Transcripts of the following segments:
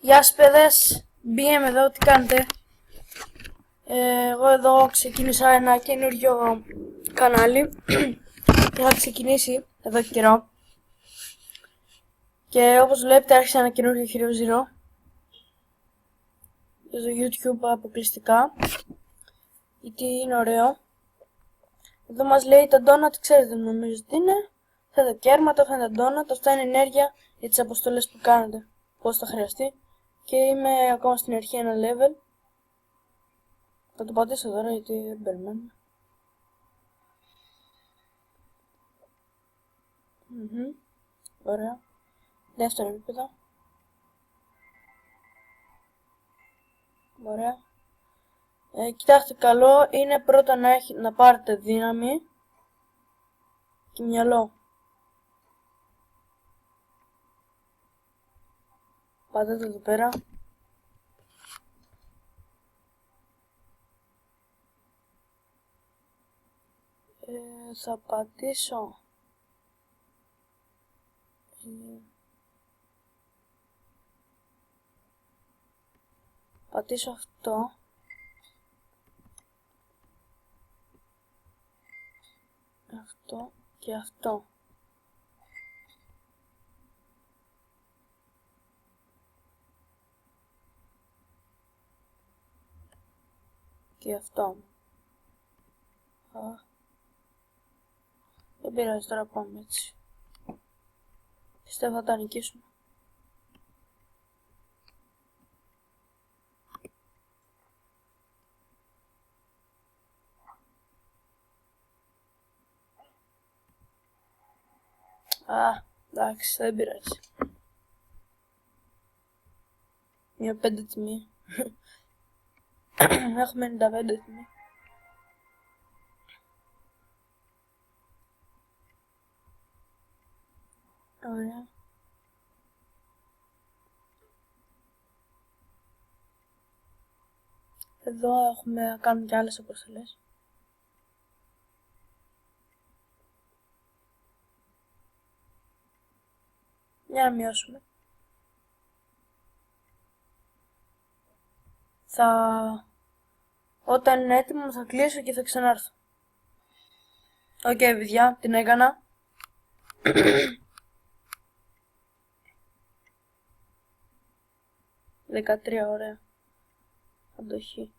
Γεια σας παιδες, BM εδώ, τι κάνετε? Εγώ εδώ ξεκίνησα ένα καινούριο κανάλι. Είχα ξεκινήσει εδώ και καιρό. Και όπως βλέπετε άρχισα ένα καινούριο Hero Zero για το YouTube αποκλειστικά, γιατί είναι ωραίο. Εδώ μας λέει τα donut, ξέρετε νομίζω τι είναι. Αυτά τα κέρματα, αυτά είναι τα donut, αυτά είναι ενέργεια για τις αποστολές που κάνετε, πώς θα χρειαστεί. Και είμαι ακόμα στην αρχή ένα level. Θα το πατήσω τώρα γιατί δεν περιμένω. Ωραία. Δεύτερο επίπεδο. Ωραία. Κοιτάξτε, καλό είναι πρώτα να πάρετε δύναμη και μυαλό. Πατάτε εδώ πέρα. Θα πατήσω αυτό. Αυτό και αυτό. Και αυτό. Δεν πειράζει, τώρα πάμε έτσι. Πιστεύω θα τα νικήσουμε. Εντάξει, δεν πειράζει. Μια 5 τιμή. Έχουμε 95 τιμή. Ωραία. Εδώ έχουμε να κάνουμε και άλλες αποστολές. Για να μειώσουμε. Όταν είναι έτοιμο θα κλείσω και θα ξανάρθω. Οκ, παιδιά, την έκανα. «13, ωραία. Αντοχή.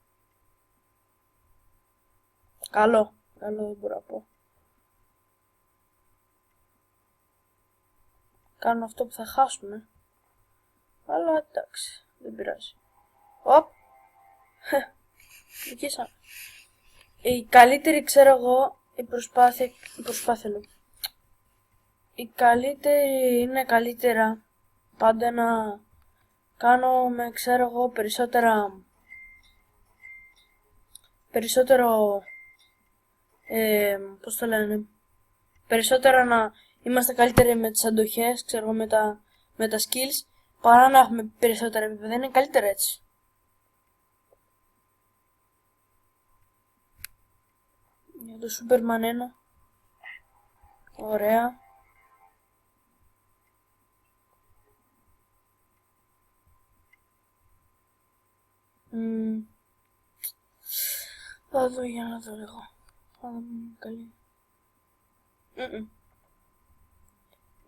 Καλό δεν μπορώ να πω. Κάνω αυτό που θα χάσουμε. Αλλά εντάξει, δεν πειράζει. Οπ! Νικήσαμε. Η καλύτερη, ξέρω εγώ, η προσπάθεια λέω. Η καλύτερη είναι καλύτερα πάντα να κάνω με, ξέρω εγώ, περισσότερο, πώς το λένε, περισσότερο να είμαστε καλύτεροι με τις αντοχές, ξέρω εγώ, με τα skills, παρά να έχουμε περισσότερα επίπεδα. Είναι καλύτερα έτσι. Για το Superman 1. Ωραία. Θα δω για να δω λίγο. Θα δω καλή.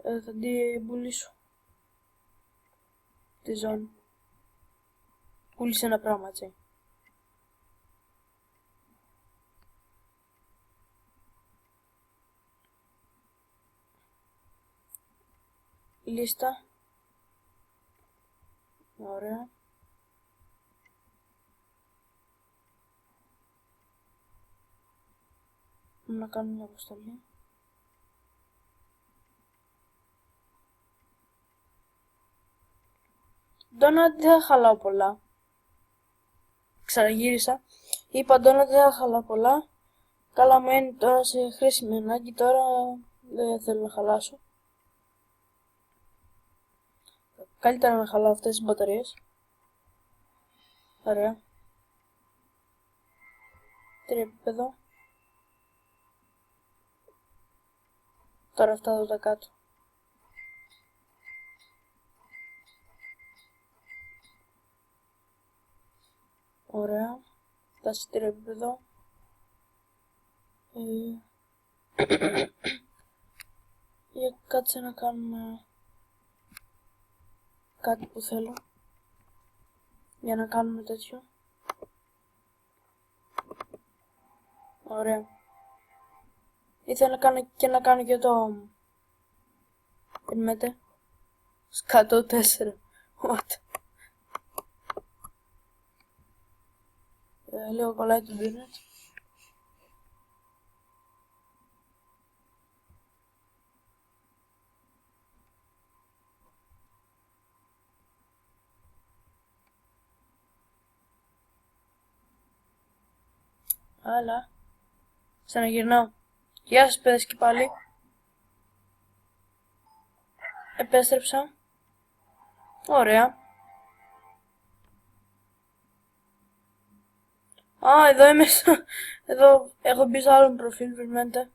Θα την πουλήσω. Τη ζώνη. Πούλησε ένα πράγμα, έτσι. Λίστα. Ωραία. Να κάνω μια αποστολή. Ντόνατ δεν θα χαλάω πολλά. Ξαναγύρισα. Είπα Ντόνατ δεν θα χαλάω πολλά. Καλά μου είναι τώρα σε χρήσιμη ανάγκη. Τώρα δεν θέλω να χαλάσω. Καλύτερα να χαλάω αυτές τις μπαταρίες. Ωραία. 3 επίπεδο. Τώρα αυτά εδώ τα κάτω. Ωραία. Ταχύτερο επίπεδο. Για κάτσε να κάνουμε κάτι που θέλω. Για να κάνουμε τέτοιο. Ωραία. Ήθελα να κάνω και το... Περιμένετε. Σκατώ 4. What? Λίγο κολλάει το internet. Αλλά ξαναγυρνάω. Γεια σας παιδες και πάλι. Επέστρεψα. Ωραία. Α, εδώ είμαι. Εδώ έχω μπει σε άλλο προφίλ, περιμένετε.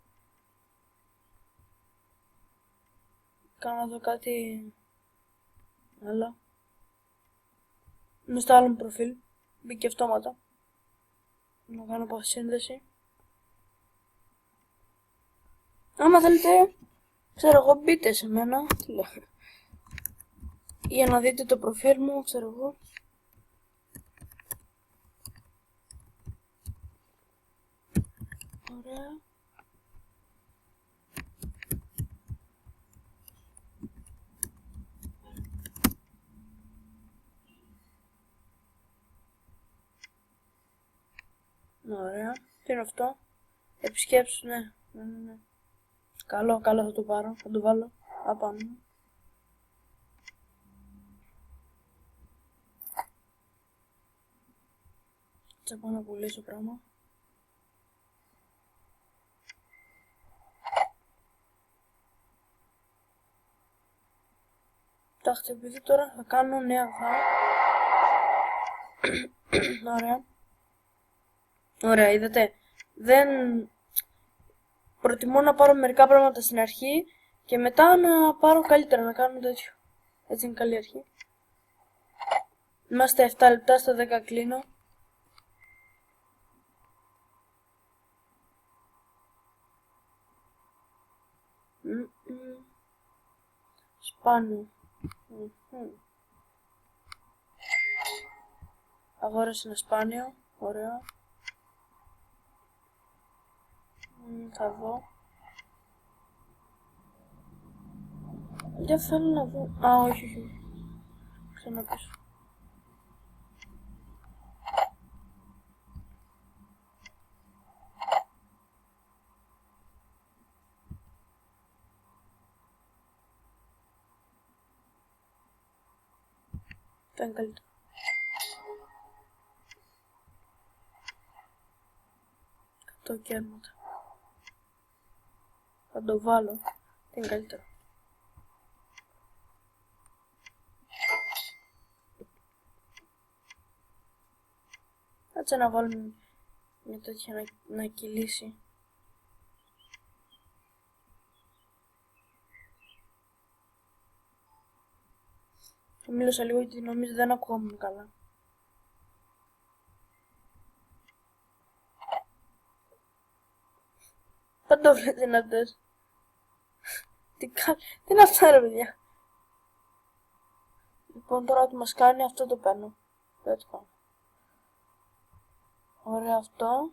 Κάνω εδώ κάτι άλλο. Είμαι στο άλλο προφίλ. Μπήκε αυτόματα. Να κάνω αποσύνδεση. Άμα θέλετε, ξέρω εγώ, μπείτε σε μένα. Για να δείτε το προφίλ μου, ξέρω εγώ. Ωραία. Ωραία. Τι είναι αυτό? Επισκέψεις, ναι. Ναι. Καλό θα το πάρω. Θα το βάλω απάνω. Θα πάω να πουλήσω πράγμα. Κοιτάξτε, επειδή τώρα θα κάνω νέα αγαθά. Ωραία. Ωραία, είδατε. Δεν... Προτιμώ να πάρω μερικά πράγματα στην αρχή και μετά να πάρω καλύτερα, να κάνουμε τέτοιο. Έτσι είναι καλή αρχή. Είμαστε 7 λεπτά, στα 10 κλείνω. Σπάνιο. Αγόρασε ένα σπάνιο. Ωραία. Θα δω. Δεν θέλω να δω. Α, όχι. Ξαναπίσω. Θα είναι καλύτερο. Το κέρματα. Θα το βάλω. Θα είναι καλύτερο. Κάτσε να βάλουμε μια τέτοια να κυλήσει. Θα μίλησα λίγο γιατί νομίζω δεν ακούγαμε καλά. Παντόφλες είναι αυτές. Τι είναι αυτά ρε παιδιά. Λοιπόν τώρα ότι μας κάνει αυτό το παίρνω. Δεν το κάνω. Ωραία αυτό.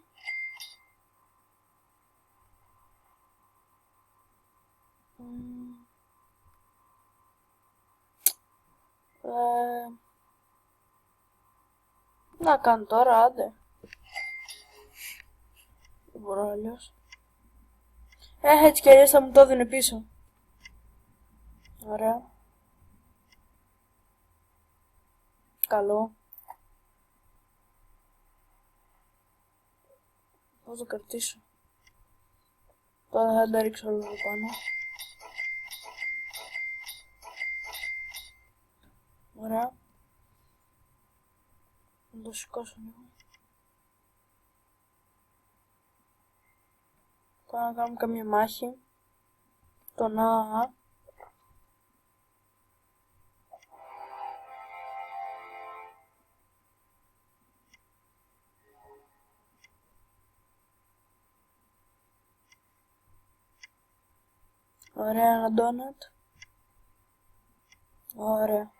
Να κάνω τώρα, άντε. Δεν μπορώ αλλιώς. Έτσι κι αλλιώς θα μου το δίνει πίσω. Ωραία. Καλό. Πώς το κρατήσω. Τώρα θα τα ρίξω όλο πάνω. Ωραία. Να το σηκώσω λίγο. Τώρα να κάνουμε καμία μάχη. Το να... Ωραία, ένα ντόνατ. Ωραία.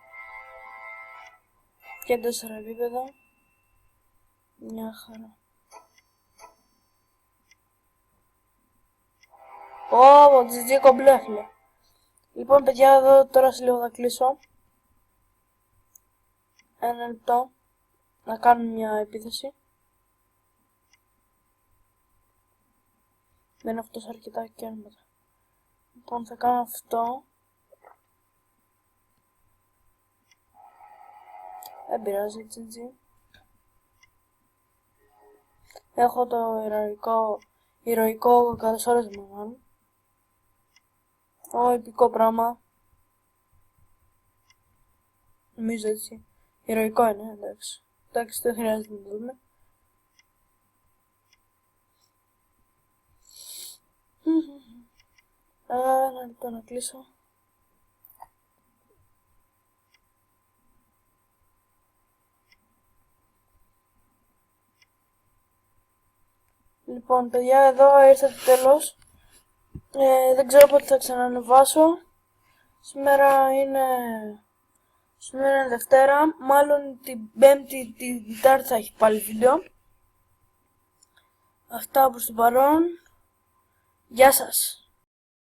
Και 4 επίπεδα. Μια χαρά. Ω, GG κομπλέ, φίλε. Λοιπόν, παιδιά, εδώ τώρα σε λίγο θα κλείσω. Ένα λεπτό. Να κάνουμε μια επίθεση. Δεν έχω τόσο αρκετά κέρματα. Λοιπόν, θα κάνω αυτό. Δεν πειράζει, GG. Έχω το ηρωικό καλωσόρισμα, μάλλον. Επικό πράγμα. Νομίζω έτσι. Ηρωικό είναι, εντάξει. Εντάξει, δεν χρειάζεται να το δούμε. Ένα λεπτό να κλείσω. Λοιπόν, παιδιά, εδώ ήρθε το τέλος. Δεν ξέρω πότε θα ξανανεβάσω. Σήμερα είναι Δευτέρα. Μάλλον την Πέμπτη, την Τετάρτη θα έχει πάλι βίντεο. Αυτά προς το παρόν. Γεια σας.